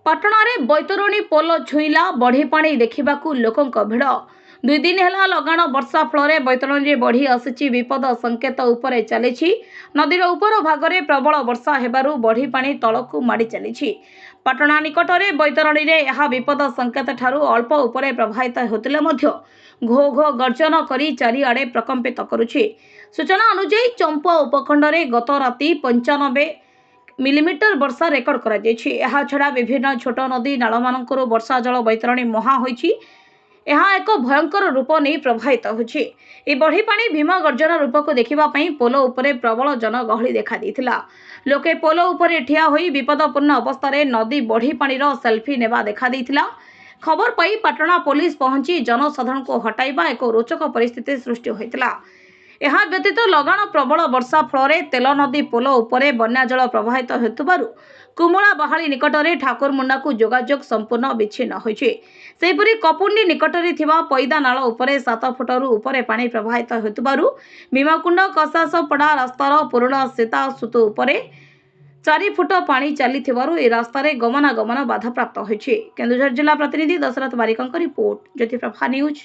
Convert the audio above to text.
पटनारे बैतरणी पोल छुईला बढ़ी पानी देखा लोकों भिड़। 2 दिन है लगाण वर्षा फल बैतरणी बढ़ी आसी विपद संकेत उपरे चली। नदीर उपर भागरे प्रबल वर्षा हेबारु बढ़ी पानी तलकू माड़ी चली। पटना निकट में बैतरणी में विपद संकेत ठारू अल्प उपरे प्रभावित होतिले मध्य घो घो गर्जन करी चारिआडे प्रकंपित करुछि। सूचना अनुसार चंपा उपखंड में गत राति 95 मिलीमीटर वर्षा रेकर्ड करा जायछि। एहा छड़ा विभिन्न छोट नदी नालमानंकरू वर्षा जल बैतरणी मुहां होइछि। यह एक भयंकर रूप नहीं प्रभावित होछि। ए बढ़ी पानी भीम गर्जन रूप को देखिबा पई पोल उपरे प्रबल जनगहली देखा देथिला। लोके पोल उपरे ठिया होई विपदपूर्ण अवस्था रे नदी बढ़ी पानी रो सेल्फी नेबा देखा देथिला। खबर पाई पटना पुलिस पहुंची जनसाधारण को हटाइबा एक रोचक परिस्थिति सृष्टि होइतिला। यह व्यतीत लगाण प्रबल वर्षा फल तेल नदी पोल उपरे बन्या जल प्रवाहित हेतुबारु कुमुला बहाली निकट में ठाकुरमुंडा को जोगाजोग संपूर्ण विच्छिन्न होइछि। सेहिपरि कपुंडी निकट में थिबा पैदा नाल उपरे 7 फुटरू उपरे पानी प्रवाहित हेतुबारु भीमकुंड कसासपड़ा रास्तार पुराणा सीता सुतु उपरे 4 फुट पानी चलीथिबारु ए रास्तार गमनागमन बाधाप्राप्त होइछि। केन्दुझर जिला प्रतिनिधि दशरथ बारिकଙ୍କ रिपोर्ट, ज्योतिप्रभा न्यूज।